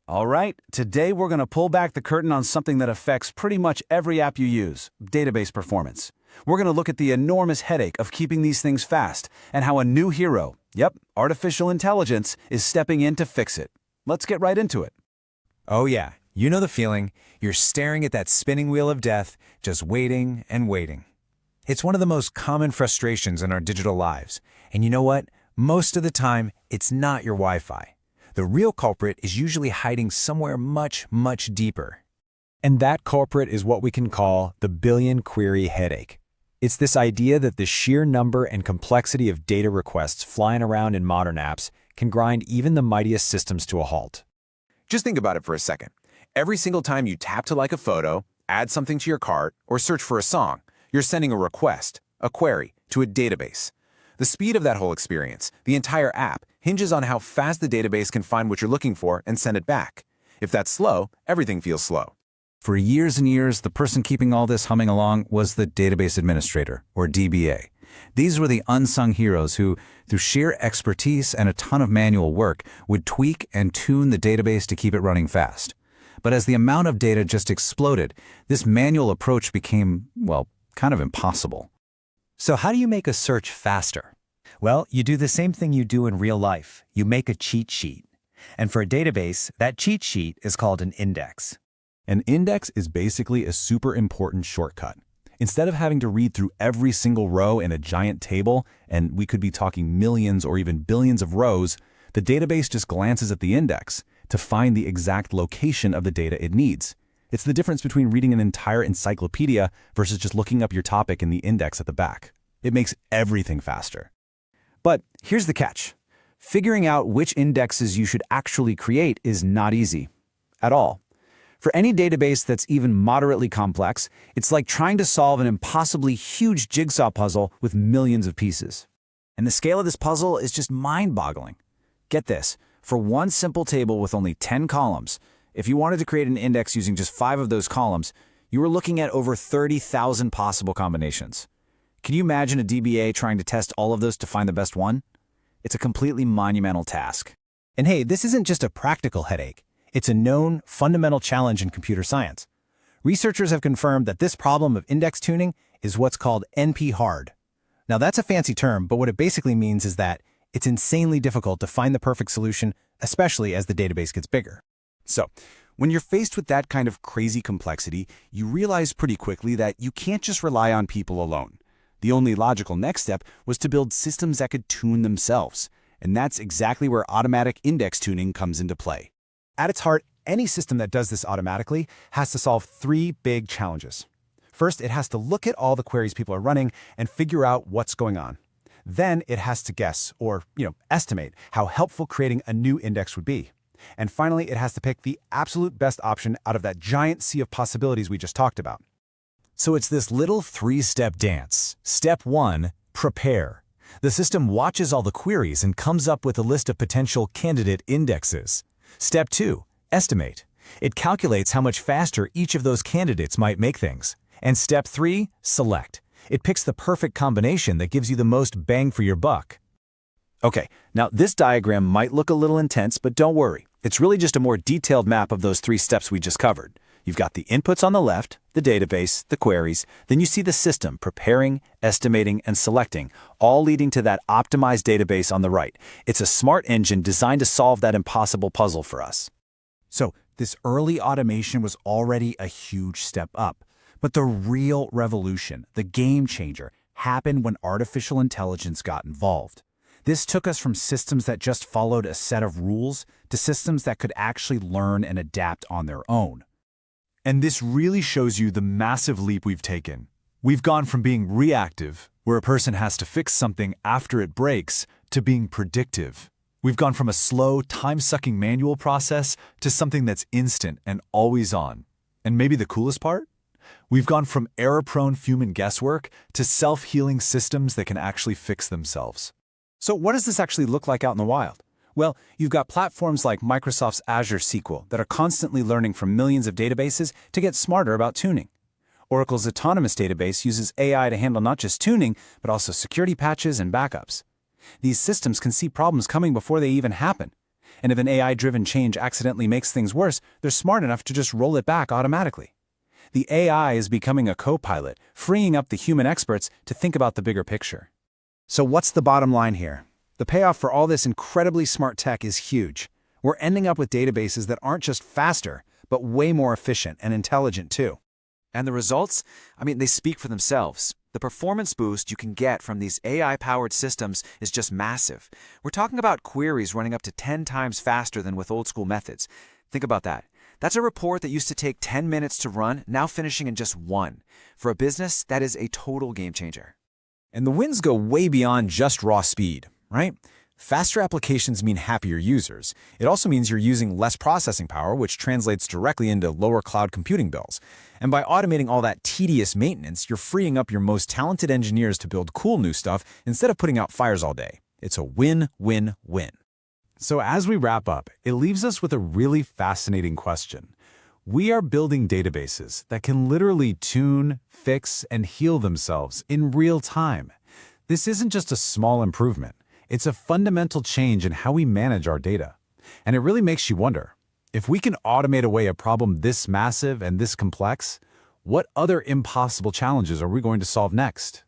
All right, today we're going to pull back the curtain on something that affects pretty much every app you use, database performance. We're going to look at the enormous headache of keeping these things fast and how a new hero, artificial intelligence, is stepping in to fix it. Let's get right into it. Oh yeah, you know the feeling. You're staring at that spinning wheel of death, just waiting and waiting. It's one of the most common frustrations in our digital lives. And you know what? Most of the time, it's not your Wi-Fi. The real culprit is usually hiding somewhere much, much deeper. And that culprit is what we can call the billion query headache. It's this idea that the sheer number and complexity of data requests flying around in modern apps can grind even the mightiest systems to a halt. Just think about it for a second. Every single time you tap to like a photo, add something to your cart, or search for a song, you're sending a request, a query, to a database. The speed of that whole experience, the entire app, hinges on how fast the database can find what you're looking for and send it back. If that's slow, everything feels slow. For years and years, the person keeping all this humming along was the database administrator, or DBA. These were the unsung heroes who, through sheer expertise and a ton of manual work, would tweak and tune the database to keep it running fast. But as the amount of data just exploded, this manual approach became, kind of impossible. So how do you make a search faster? Well, you do the same thing you do in real life. You make a cheat sheet. And for a database, that cheat sheet is called an index. An index is basically a super important shortcut. Instead of having to read through every single row in a giant table, and we could be talking millions or even billions of rows, the database just glances at the index to find the exact location of the data it needs. It's the difference between reading an entire encyclopedia versus just looking up your topic in the index at the back. It makes everything faster. But here's the catch. Figuring out which indexes you should actually create is not easy. At all. For any database that's even moderately complex, it's like trying to solve an impossibly huge jigsaw puzzle with millions of pieces. And the scale of this puzzle is just mind-boggling. Get this, for one simple table with only 10 columns, if you wanted to create an index using just 5 of those columns, you were looking at over 30,000 possible combinations. Can you imagine a DBA trying to test all of those to find the best one? It's a completely monumental task. And hey, this isn't just a practical headache. It's a known, fundamental challenge in computer science. Researchers have confirmed that this problem of index tuning is what's called NP-hard. Now that's a fancy term, but what it basically means is that it's insanely difficult to find the perfect solution, especially as the database gets bigger. So, when you're faced with that kind of crazy complexity, you realize pretty quickly that you can't just rely on people alone. The only logical next step was to build systems that could tune themselves, and that's exactly where automatic index tuning comes into play. At its heart, any system that does this automatically has to solve 3 big challenges. First, it has to look at all the queries people are running and figure out what's going on. Then it has to guess, or estimate, how helpful creating a new index would be. And finally, it has to pick the absolute best option out of that giant sea of possibilities we just talked about. So it's this little 3-step dance. Step 1, prepare. The system watches all the queries and comes up with a list of potential candidate indexes. Step 2, estimate. It calculates how much faster each of those candidates might make things. And step 3, select. It picks the perfect combination that gives you the most bang for your buck. Okay, now this diagram might look a little intense, but don't worry. It's really just a more detailed map of those 3 steps we just covered. You've got the inputs on the left, the database, the queries, then you see the system preparing, estimating, and selecting, all leading to that optimized database on the right. It's a smart engine designed to solve that impossible puzzle for us. So this early automation was already a huge step up. But the real revolution, the game changer, happened when artificial intelligence got involved. This took us from systems that just followed a set of rules to systems that could actually learn and adapt on their own. And this really shows you the massive leap we've taken. We've gone from being reactive, where a person has to fix something after it breaks, to being predictive. We've gone from a slow, time-sucking manual process to something that's instant and always on. And maybe the coolest part? We've gone from error-prone human guesswork to self-healing systems that can actually fix themselves. So what does this actually look like out in the wild? Well, you've got platforms like Microsoft's Azure SQL that are constantly learning from millions of databases to get smarter about tuning. Oracle's Autonomous Database uses AI to handle not just tuning, but also security patches and backups. These systems can see problems coming before they even happen. And if an AI-driven change accidentally makes things worse, they're smart enough to just roll it back automatically. The AI is becoming a co-pilot, freeing up the human experts to think about the bigger picture. So what's the bottom line here? The payoff for all this incredibly smart tech is huge. We're ending up with databases that aren't just faster, but way more efficient and intelligent too. And the results? I mean, they speak for themselves. The performance boost you can get from these AI-powered systems is just massive. We're talking about queries running up to 10 times faster than with old-school methods. Think about that. That's a report that used to take 10 minutes to run, now finishing in just 1. For a business, that is a total game changer. And the wins go way beyond just raw speed, right? Faster applications mean happier users. It also means you're using less processing power, which translates directly into lower cloud computing bills. And by automating all that tedious maintenance, you're freeing up your most talented engineers to build cool new stuff instead of putting out fires all day. It's a win-win-win. So as we wrap up, it leaves us with a really fascinating question. We are building databases that can literally tune, fix, and heal themselves in real time. This isn't just a small improvement. It's a fundamental change in how we manage our data. And it really makes you wonder, if we can automate away a problem this massive and this complex, what other impossible challenges are we going to solve next?